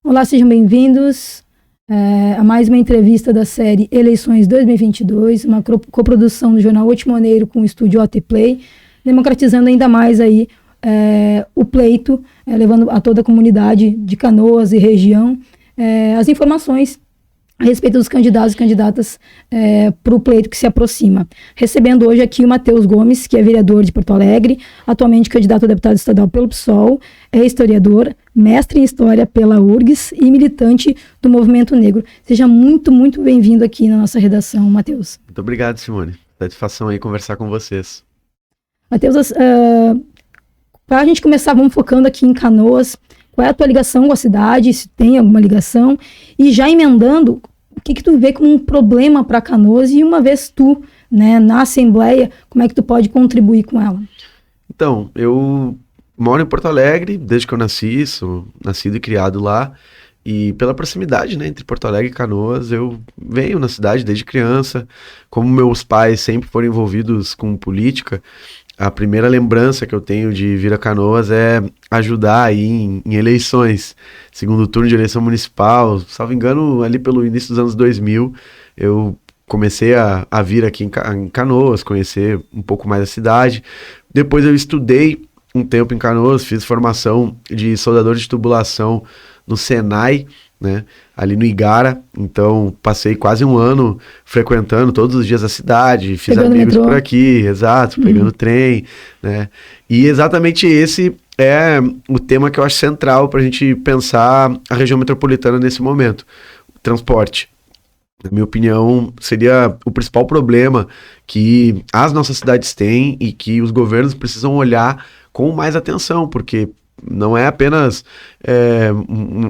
Olá, sejam bem-vindos a mais uma entrevista da série Eleições 2022, uma coprodução do jornal O Timoneiro com o estúdio OT Play, democratizando ainda mais aí o pleito, levando a toda a comunidade de Canoas e região as informações a respeito dos candidatos e candidatas para o pleito que se aproxima. Recebendo hoje aqui o Matheus Gomes, que é vereador de Porto Alegre, atualmente candidato a deputado estadual pelo PSOL, é historiador, mestre em História pela URGS e militante do Movimento Negro. Seja muito, muito bem-vindo aqui na nossa redação, Matheus. Muito obrigado, Simone. Satisfação aí conversar com vocês. Matheus, para a gente começar, vamos focando aqui em Canoas. Qual é a tua ligação com a cidade, se tem alguma ligação? E já emendando, o que tu vê como um problema para Canoas? E uma vez tu, né, na Assembleia, como é que tu pode contribuir com ela? Então, eu moro em Porto Alegre, desde que eu nasci, sou nascido e criado lá. E pela proximidade, né, entre Porto Alegre e Canoas, eu venho na cidade desde criança. Como meus pais sempre foram envolvidos com política, a primeira lembrança que eu tenho de vir a Canoas é ajudar aí em eleições. Segundo turno de eleição municipal, salvo engano, ali pelo início dos anos 2000, eu comecei a vir aqui em Canoas, conhecer um pouco mais a cidade. Depois eu estudei um tempo em Canoas, fiz formação de soldador de tubulação no Senai, né, ali no Igara. Então passei quase um ano frequentando todos os dias a cidade, fiz pegando amigos metrô. por aqui, exato, pegando trem, né, e exatamente esse é o tema que eu acho central para a gente pensar a região metropolitana nesse momento, o transporte. Na minha opinião, seria o principal problema que as nossas cidades têm e que os governos precisam olhar com mais atenção, porque não é apenas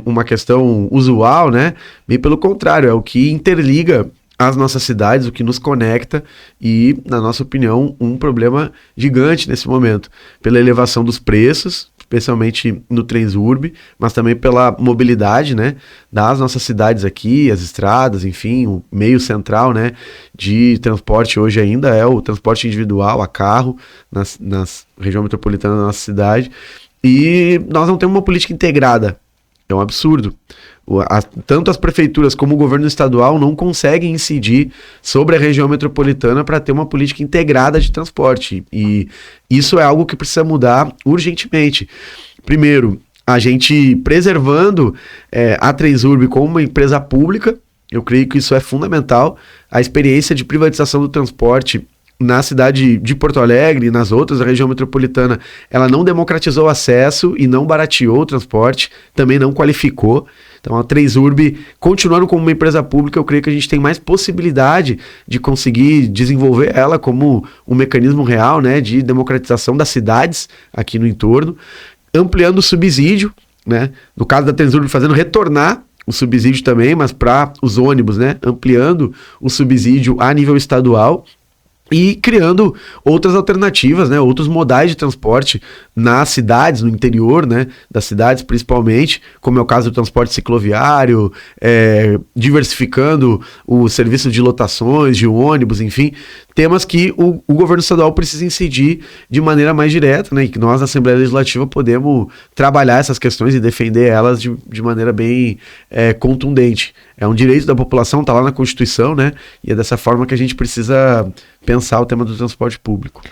uma questão usual, né? Bem pelo contrário, é o que interliga as nossas cidades, o que nos conecta e, na nossa opinião, um problema gigante nesse momento, pela elevação dos preços, especialmente no Transurb, mas também pela mobilidade, né, das nossas cidades aqui, as estradas, enfim, o meio central, né, de transporte hoje ainda é o transporte individual, a carro, nas região metropolitana da nossa cidade. E nós não temos uma política integrada. É um absurdo. Tanto as prefeituras como o governo estadual não conseguem incidir sobre a região metropolitana para ter uma política integrada de transporte. E isso é algo que precisa mudar urgentemente. Primeiro, a gente preservando a Transurb como uma empresa pública. Eu creio que isso é fundamental. A experiência de privatização do transporte na cidade de Porto Alegre e nas outras da região metropolitana, ela não democratizou o acesso e não barateou o transporte, também não qualificou. Então a Transurb, continuando como uma empresa pública, eu creio que a gente tem mais possibilidade de conseguir desenvolver ela como um mecanismo real, né, de democratização das cidades aqui no entorno, ampliando o subsídio, né, no caso da Transurb fazendo retornar o subsídio também, mas para os ônibus, né, ampliando o subsídio a nível estadual, e criando outras alternativas, né, outros modais de transporte nas cidades, no interior, né, das cidades principalmente, como é o caso do transporte cicloviário, diversificando o serviço de lotações, de ônibus, enfim, temas que o governo estadual precisa incidir de maneira mais direta, né, e que nós, na Assembleia Legislativa, podemos trabalhar essas questões e defender elas de maneira bem contundente. É um direito da população, está lá na Constituição, né, e é dessa forma que a gente precisa pensar o tema do transporte público.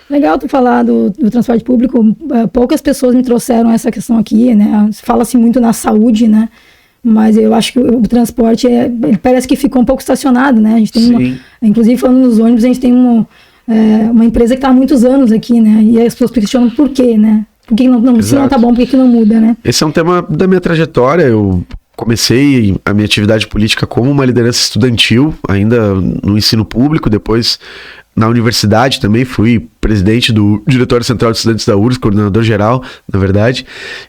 Legal tu falar do transporte público. Poucas pessoas me trouxeram essa questão aqui, né? Fala-se muito na saúde, né? Mas eu acho que o transporte ele parece que ficou um pouco estacionado, né? A gente tem inclusive falando nos ônibus, a gente tem uma empresa que está há muitos anos aqui, né? E as pessoas questionam por quê, né? Por que não se não tá bom, por que não muda, né? Esse é um tema da minha trajetória. Eu comecei a minha atividade política como uma liderança estudantil, ainda no ensino público, depois na universidade também fui presidente do Diretório Central de Estudantes da URGS, coordenador geral, na verdade,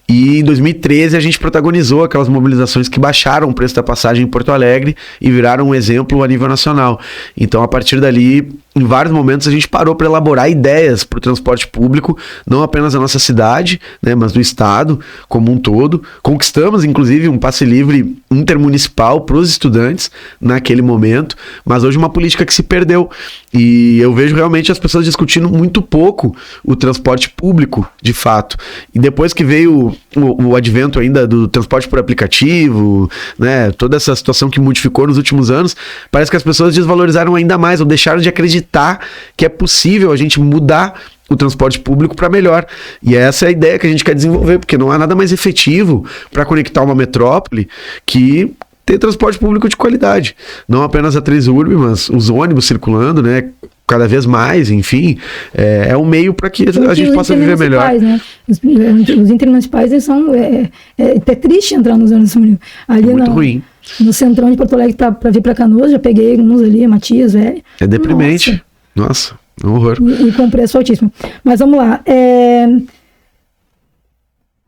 e em 2013 a gente protagonizou aquelas mobilizações que baixaram o preço da passagem em Porto Alegre e viraram um exemplo a nível nacional. Então, a partir dali, em vários momentos a gente parou para elaborar ideias para o transporte público, não apenas da nossa cidade, né, mas do estado como um todo. Conquistamos, inclusive, um passe livre intermunicipal para os estudantes naquele momento, mas hoje uma política que se perdeu. E eu vejo realmente as pessoas discutindo muito pouco o transporte público, de fato. E depois que veio o advento ainda do transporte por aplicativo, né, toda essa situação que modificou nos últimos anos, parece que as pessoas desvalorizaram ainda mais, ou deixaram de acreditar que é possível a gente mudar o transporte público para melhor. E essa é a ideia que a gente quer desenvolver, porque não há nada mais efetivo para conectar uma metrópole que ter transporte público de qualidade. Não apenas a Transurb, mas os ônibus circulando, né? Cada vez mais, enfim, é um meio para que a gente possa viver melhor. Né? Os intermunicipais, eles são... É triste entrar nos ônibus ali muito ruim. No centrão de Porto Alegre para vir para Canoas, já peguei uns ali, Matias, velho. É deprimente. Nossa, um horror. E com preço altíssimo. Mas vamos lá.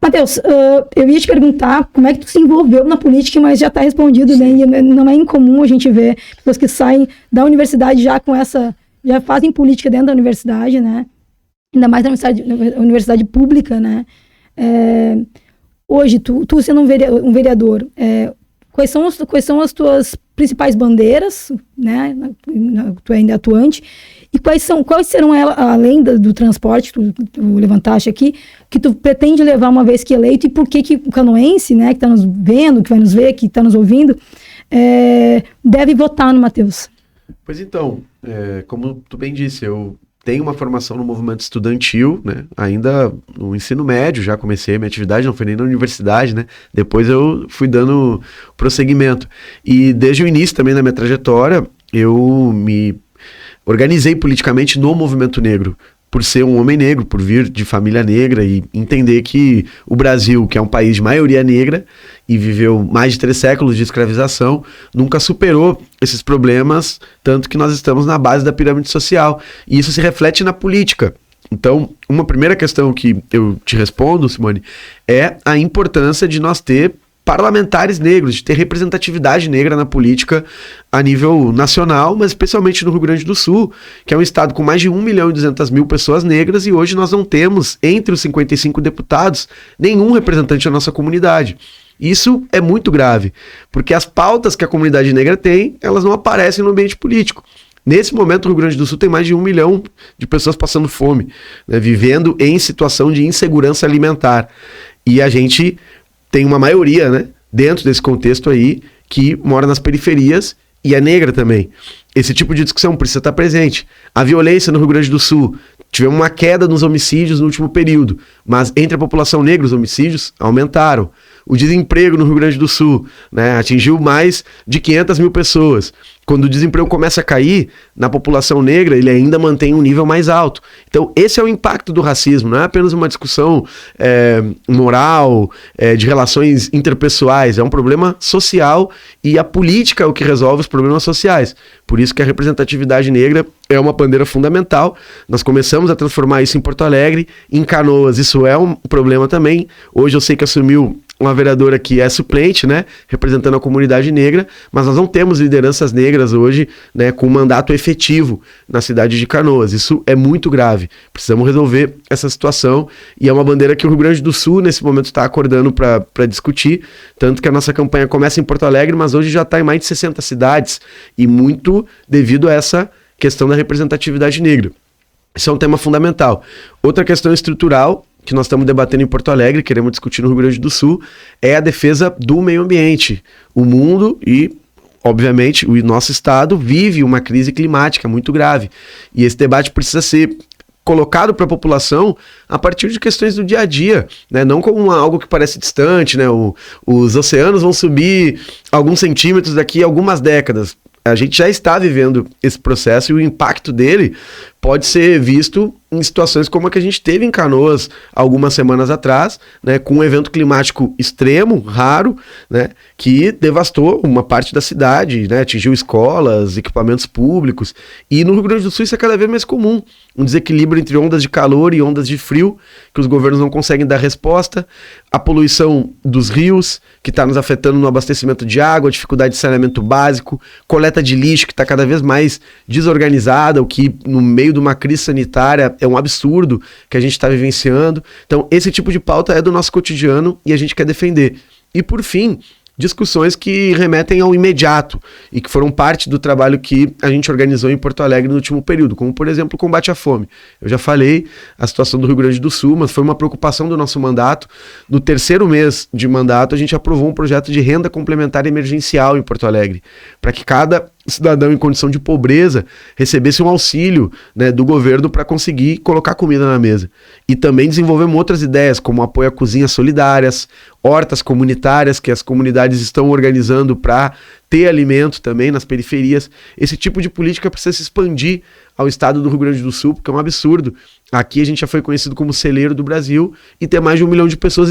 Matheus, eu ia te perguntar como é que tu se envolveu na política, mas já está respondido, né? E não é incomum a gente ver pessoas que saem da universidade já com essa... já fazem política dentro da universidade, né? Ainda mais na universidade pública, né? Hoje, tu sendo um vereador, quais são as tuas principais bandeiras, né? Tu ainda é atuante. E quais serão elas, além do transporte, tu levantaste aqui, que tu pretende levar uma vez que eleito, e por que o canoense, né, que está nos vendo, que vai nos ver, que está nos ouvindo, deve votar no Matheus? Pois então, como tu bem disse, eu tenho uma formação no movimento estudantil, né, ainda no ensino médio, já comecei a minha atividade, não foi nem na universidade, né, depois eu fui dando prosseguimento. E desde o início também da minha trajetória, eu me organizei politicamente no movimento negro, por ser um homem negro, por vir de família negra e entender que o Brasil, que é um país de maioria negra e viveu mais de 3 séculos de escravização, nunca superou esses problemas, tanto que nós estamos na base da pirâmide social. E isso se reflete na política. Então, uma primeira questão que eu te respondo, Simone, é a importância de nós ter parlamentares negros, de ter representatividade negra na política a nível nacional, mas especialmente no Rio Grande do Sul, que é um estado com mais de 1.200.000 pessoas negras, e hoje nós não temos, entre os 55 deputados, nenhum representante da nossa comunidade. Isso é muito grave, porque as pautas que a comunidade negra tem, elas não aparecem no ambiente político. Nesse momento, o Rio Grande do Sul tem mais de 1 milhão de pessoas passando fome, né, vivendo em situação de insegurança alimentar. E a gente tem uma maioria, né, dentro desse contexto aí, que mora nas periferias e é negra também. Esse tipo de discussão precisa estar presente. A violência no Rio Grande do Sul, tivemos uma queda nos homicídios no último período, mas entre a população negra os homicídios aumentaram. O desemprego no Rio Grande do Sul, né, atingiu mais de 500.000 pessoas. Quando o desemprego começa a cair, na população negra, ele ainda mantém um nível mais alto. Então, esse é o impacto do racismo, não é apenas uma discussão moral, de relações interpessoais, é um problema social, e a política é o que resolve os problemas sociais. Por isso que a representatividade negra é uma bandeira fundamental. Nós começamos a transformar isso em Porto Alegre, em Canoas, isso é um problema também. Hoje eu sei que assumiu uma vereadora que é suplente, né, representando a comunidade negra, mas nós não temos lideranças negras hoje, né, com mandato efetivo na cidade de Canoas. Isso é muito grave. Precisamos resolver essa situação, e é uma bandeira que o Rio Grande do Sul, nesse momento, está acordando para discutir, tanto que a nossa campanha começa em Porto Alegre, mas hoje já está em mais de 60 cidades, e muito devido a essa questão da representatividade negra. Isso é um tema fundamental. Outra questão estrutural que nós estamos debatendo em Porto Alegre, queremos discutir no Rio Grande do Sul, é a defesa do meio ambiente. O mundo e, obviamente, o nosso estado vive uma crise climática muito grave. E esse debate precisa ser colocado para a população a partir de questões do dia a dia, né? Não como algo que parece distante, né? Os oceanos vão subir alguns centímetros daqui a algumas décadas. A gente já está vivendo esse processo, e o impacto dele pode ser visto em situações como a que a gente teve em Canoas algumas semanas atrás, né, com um evento climático extremo, raro, né, que devastou uma parte da cidade, né, atingiu escolas, equipamentos públicos, e no Rio Grande do Sul isso é cada vez mais comum, um desequilíbrio entre ondas de calor e ondas de frio, que os governos não conseguem dar resposta, a poluição dos rios, que está nos afetando no abastecimento de água, dificuldade de saneamento básico, coleta de lixo, que está cada vez mais desorganizada, o que no meio de uma crise sanitária é um absurdo que a gente está vivenciando. Então, esse tipo de pauta é do nosso cotidiano e a gente quer defender. E, por fim, discussões que remetem ao imediato e que foram parte do trabalho que a gente organizou em Porto Alegre no último período, como, por exemplo, o combate à fome. Eu já falei a situação do Rio Grande do Sul, mas foi uma preocupação do nosso mandato. No terceiro mês de mandato, a gente aprovou um projeto de renda complementar emergencial em Porto Alegre, para que cada cidadão em condição de pobreza recebesse um auxílio, né, do governo para conseguir colocar comida na mesa. E também desenvolvemos outras ideias, como apoio a cozinhas solidárias, hortas comunitárias que as comunidades estão organizando para ter alimento também nas periferias. Esse tipo de política precisa se expandir ao estado do Rio Grande do Sul, porque é um absurdo. Aqui a gente já foi conhecido como celeiro do Brasil e tem mais de 1 milhão de pessoas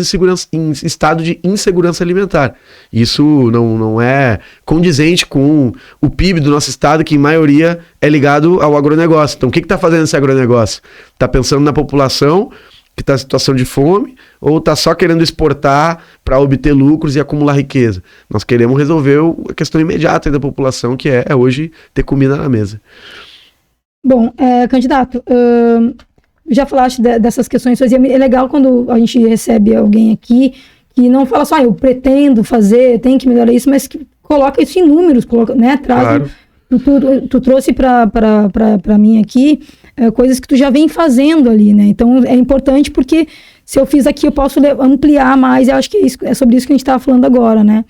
em estado de insegurança alimentar. Isso não é condizente com o PIB do nosso estado, que em maioria é ligado ao agronegócio. Então o que está fazendo esse agronegócio? Está pensando na população que está em situação de fome ou está só querendo exportar para obter lucros e acumular riqueza? Nós queremos resolver a questão imediata da população, que é hoje ter comida na mesa. Bom, candidato, já falaste dessas questões, é legal quando a gente recebe alguém aqui que não fala só, eu pretendo fazer, tem que melhorar isso, mas que coloca isso em números, né, traz, claro. Tu trouxe para mim aqui coisas que tu já vem fazendo ali, né, então é importante porque se eu fiz aqui eu posso ampliar mais, eu acho que é sobre isso que a gente estava falando agora, né.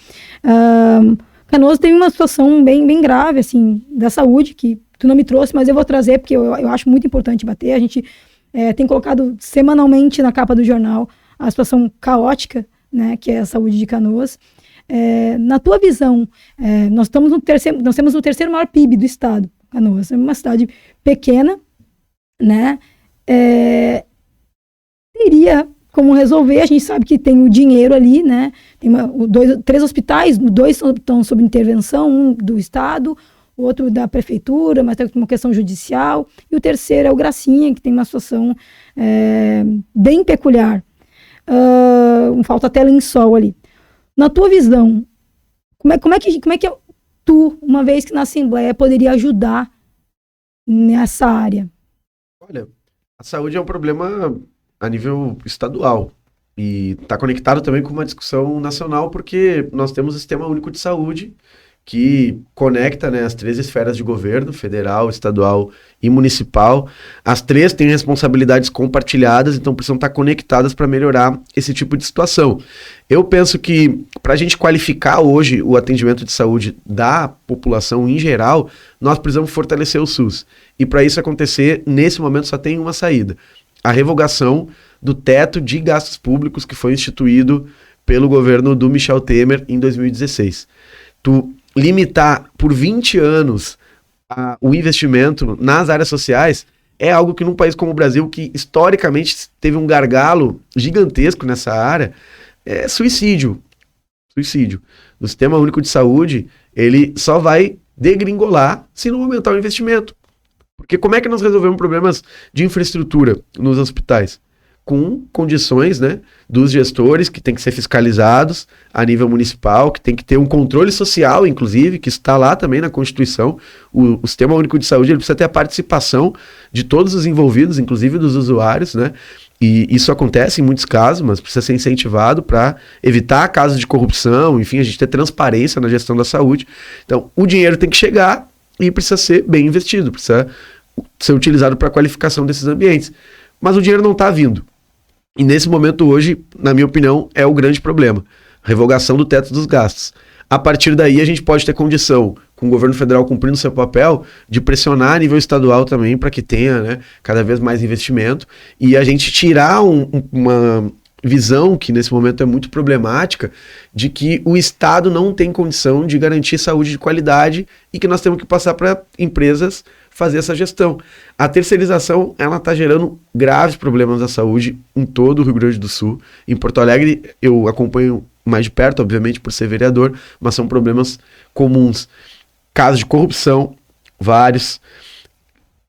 Canoas teve uma situação bem grave, assim, da saúde, que tu não me trouxe, mas eu vou trazer, porque eu acho muito importante bater. A gente tem colocado semanalmente na capa do jornal a situação caótica, né, que é a saúde de Canoas. Na tua visão, nós temos o terceiro maior PIB do estado, Canoas. É uma cidade pequena, né, teria como resolver. A gente sabe que tem o dinheiro ali, né, tem 3 hospitais, 2 estão sob intervenção, um do estado, o outro da prefeitura, mas tem uma questão judicial, e o terceiro é o Gracinha, que tem uma situação bem peculiar. Falta até lençol ali. Na tua visão, como é que tu, uma vez que na Assembleia, poderia ajudar nessa área? Olha, a saúde é um problema a nível estadual e está conectado também com uma discussão nacional, porque nós temos o Sistema Único de Saúde, que conecta, né, as 3 esferas de governo, federal, estadual e municipal. As 3 têm responsabilidades compartilhadas, então precisam estar conectadas para melhorar esse tipo de situação. Eu penso que para a gente qualificar hoje o atendimento de saúde da população em geral, nós precisamos fortalecer o SUS. E para isso acontecer, nesse momento só tem uma saída: a revogação do teto de gastos públicos que foi instituído pelo governo do Michel Temer em 2016. Limitar por 20 anos o investimento nas áreas sociais é algo que num país como o Brasil, que historicamente teve um gargalo gigantesco nessa área, é suicídio. No Sistema Único de Saúde, ele só vai degringolar se não aumentar o investimento. Porque como é que nós resolvemos problemas de infraestrutura nos hospitais? Com condições, né, dos gestores que tem que ser fiscalizados a nível municipal, que tem que ter um controle social, inclusive, que está lá também na Constituição. O Sistema Único de Saúde, ele precisa ter a participação de todos os envolvidos, inclusive dos usuários, né? E isso acontece em muitos casos, mas precisa ser incentivado para evitar casos de corrupção, enfim, a gente ter transparência na gestão da saúde. Então, o dinheiro tem que chegar e precisa ser bem investido, precisa ser utilizado para a qualificação desses ambientes. Mas o dinheiro não está vindo. E nesse momento hoje, na minha opinião, é o grande problema. Revogação do teto dos gastos. A partir daí a gente pode ter condição, com o governo federal cumprindo seu papel, de pressionar a nível estadual também para que tenha, né, cada vez mais investimento e a gente tirar uma visão que nesse momento é muito problemática de que o Estado não tem condição de garantir saúde de qualidade e que nós temos que passar para empresas fazer essa gestão. A terceirização, ela está gerando graves problemas da saúde em todo o Rio Grande do Sul. Em Porto Alegre, eu acompanho mais de perto, obviamente, por ser vereador, mas são problemas comuns. Casos de corrupção, vários.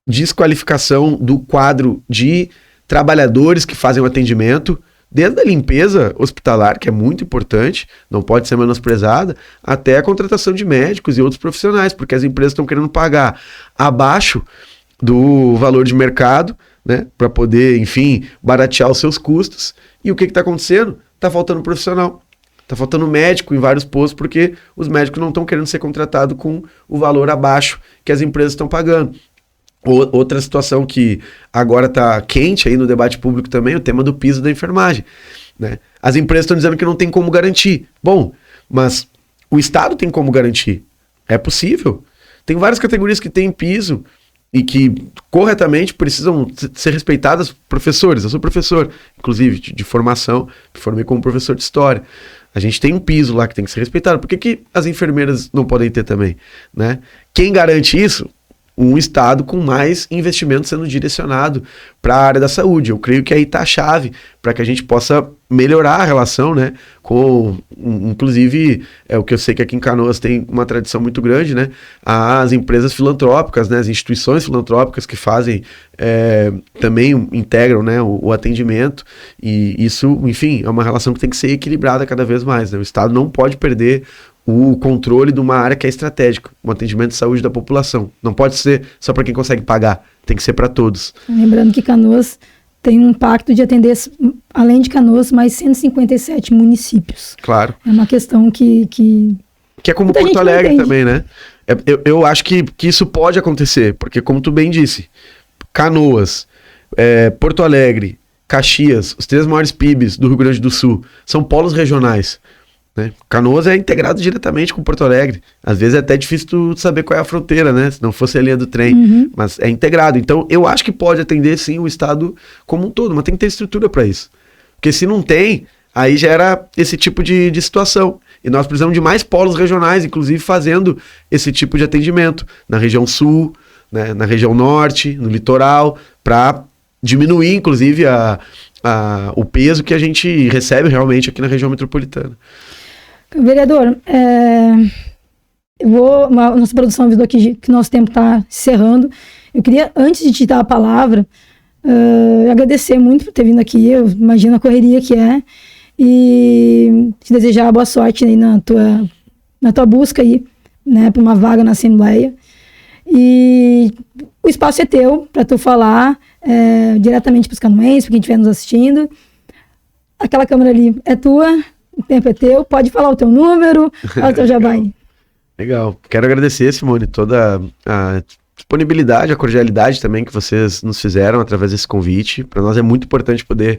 Desqualificação do quadro de trabalhadores que fazem o atendimento, desde a limpeza hospitalar, que é muito importante, não pode ser menosprezada, até a contratação de médicos e outros profissionais, porque as empresas estão querendo pagar abaixo do valor de mercado, né, para poder, enfim, baratear os seus custos. E o que está acontecendo? Está faltando profissional. Tá faltando médico em vários postos porque os médicos não estão querendo ser contratados com o valor abaixo que as empresas estão pagando. Outra situação que agora está quente aí no debate público também, o tema do piso da enfermagem, né? As empresas estão dizendo que não tem como garantir. Bom, mas o Estado tem como garantir. É possível. Tem várias categorias que têm piso e que corretamente precisam ser respeitadas. Professores, eu sou professor, inclusive de formação, me formei como professor de história. A gente tem um piso lá que tem que ser respeitado. Por que as enfermeiras não podem ter também, né? Quem garante isso? Um Estado com mais investimento sendo direcionado para a área da saúde. Eu creio que aí está a chave para que a gente possa melhorar a relação, né, com, inclusive, o que eu sei que aqui em Canoas tem uma tradição muito grande, né, as empresas filantrópicas, né, as instituições filantrópicas que fazem, também integram, né, o atendimento, e isso, enfim, é uma relação que tem que ser equilibrada cada vez mais, né? O Estado não pode perder o controle de uma área que é estratégica, o atendimento de saúde da população. Não pode ser só para quem consegue pagar, tem que ser para todos. Lembrando que Canoas tem um pacto de atender, além de Canoas, mais 157 municípios. Claro. É uma questão que é como Porto Alegre também, né? Eu acho que isso pode acontecer, porque como tu bem disse, Canoas, Porto Alegre, Caxias, os 3 maiores PIBs do Rio Grande do Sul, são polos regionais, né? Canoas é integrado diretamente com Porto Alegre. Às vezes é até difícil tu saber qual é a fronteira, né? Se não fosse a linha do trem. Mas é integrado. Então, eu acho que pode atender, sim, o Estado como um todo. Mas tem que ter estrutura para isso. Porque se não tem, aí gera esse tipo de situação. E nós precisamos de mais polos regionais, inclusive fazendo esse tipo de atendimento. Na região sul, né? Na região norte, no litoral, para diminuir, inclusive, o peso que a gente recebe realmente aqui na região metropolitana. Vereador, nossa produção avisou aqui que nosso tempo está encerrando. Eu queria, antes de te dar a palavra, agradecer muito por ter vindo aqui. Eu imagino a correria que é. E te desejar boa sorte aí na tua busca aí, né, para uma vaga na Assembleia. E o espaço é teu para tu falar diretamente para os canoenses, para quem estiver nos assistindo. Aquela câmera ali é tua. O tempo é teu, pode falar o teu número, o teu jabá aí. Legal. Quero agradecer, Simone, toda a disponibilidade, a cordialidade também que vocês nos fizeram através desse convite. Para nós é muito importante poder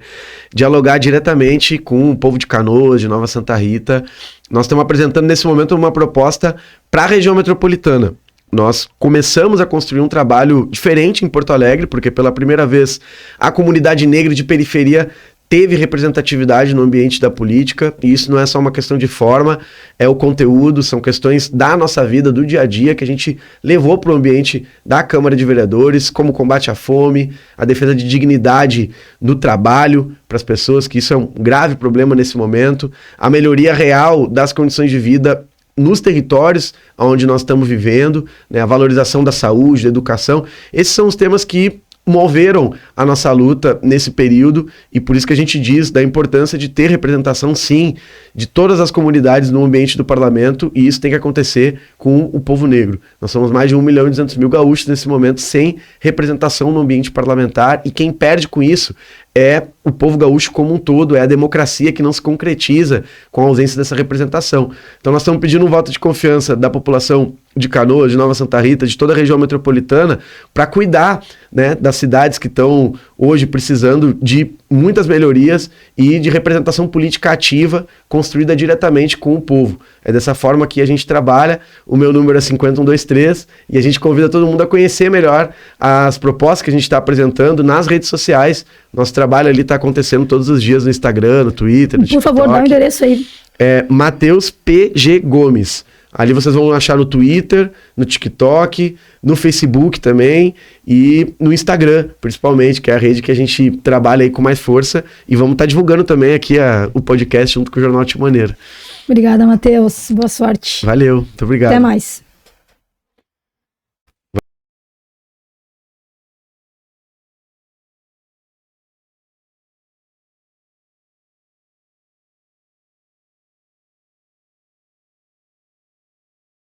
dialogar diretamente com o povo de Canoas, de Nova Santa Rita. Nós estamos apresentando nesse momento uma proposta para a região metropolitana. Nós começamos a construir um trabalho diferente em Porto Alegre, porque pela primeira vez a comunidade negra de periferia teve representatividade no ambiente da política, e isso não é só uma questão de forma, é o conteúdo, são questões da nossa vida, do dia a dia, que a gente levou para o ambiente da Câmara de Vereadores, como o combate à fome, a defesa de dignidade no trabalho para as pessoas, que isso é um grave problema nesse momento, a melhoria real das condições de vida nos territórios onde nós estamos vivendo, né, a valorização da saúde, da educação. Esses são os temas que moveram a nossa luta nesse período, e por isso que a gente diz da importância de ter representação, sim, de todas as comunidades no ambiente do parlamento, e isso tem que acontecer com o povo negro. Nós somos mais de 1.200.000 gaúchos nesse momento sem representação no ambiente parlamentar, e quem perde com isso é o povo gaúcho como um todo, é a democracia que não se concretiza com a ausência dessa representação. Então nós estamos pedindo um voto de confiança da população de Canoas, de Nova Santa Rita, de toda a região metropolitana, para cuidar, né, das cidades que estão hoje precisando de muitas melhorias e de representação política ativa construída diretamente com o povo. É dessa forma que a gente trabalha. O meu número é 50123 e a gente convida todo mundo a conhecer melhor as propostas que a gente está apresentando nas redes sociais. Nosso trabalho ali está acontecendo todos os dias no Instagram, no Twitter, no TikTok. Por favor, dá o endereço aí. É Matheus PG Gomes. Ali vocês vão achar no Twitter, no TikTok, no Facebook também e no Instagram, principalmente, que é a rede que a gente trabalha aí com mais força, e vamos estar divulgando também aqui o podcast junto com o Jornal Ultimaneira. Obrigada, Matheus. Boa sorte. Valeu, muito obrigado. Até mais.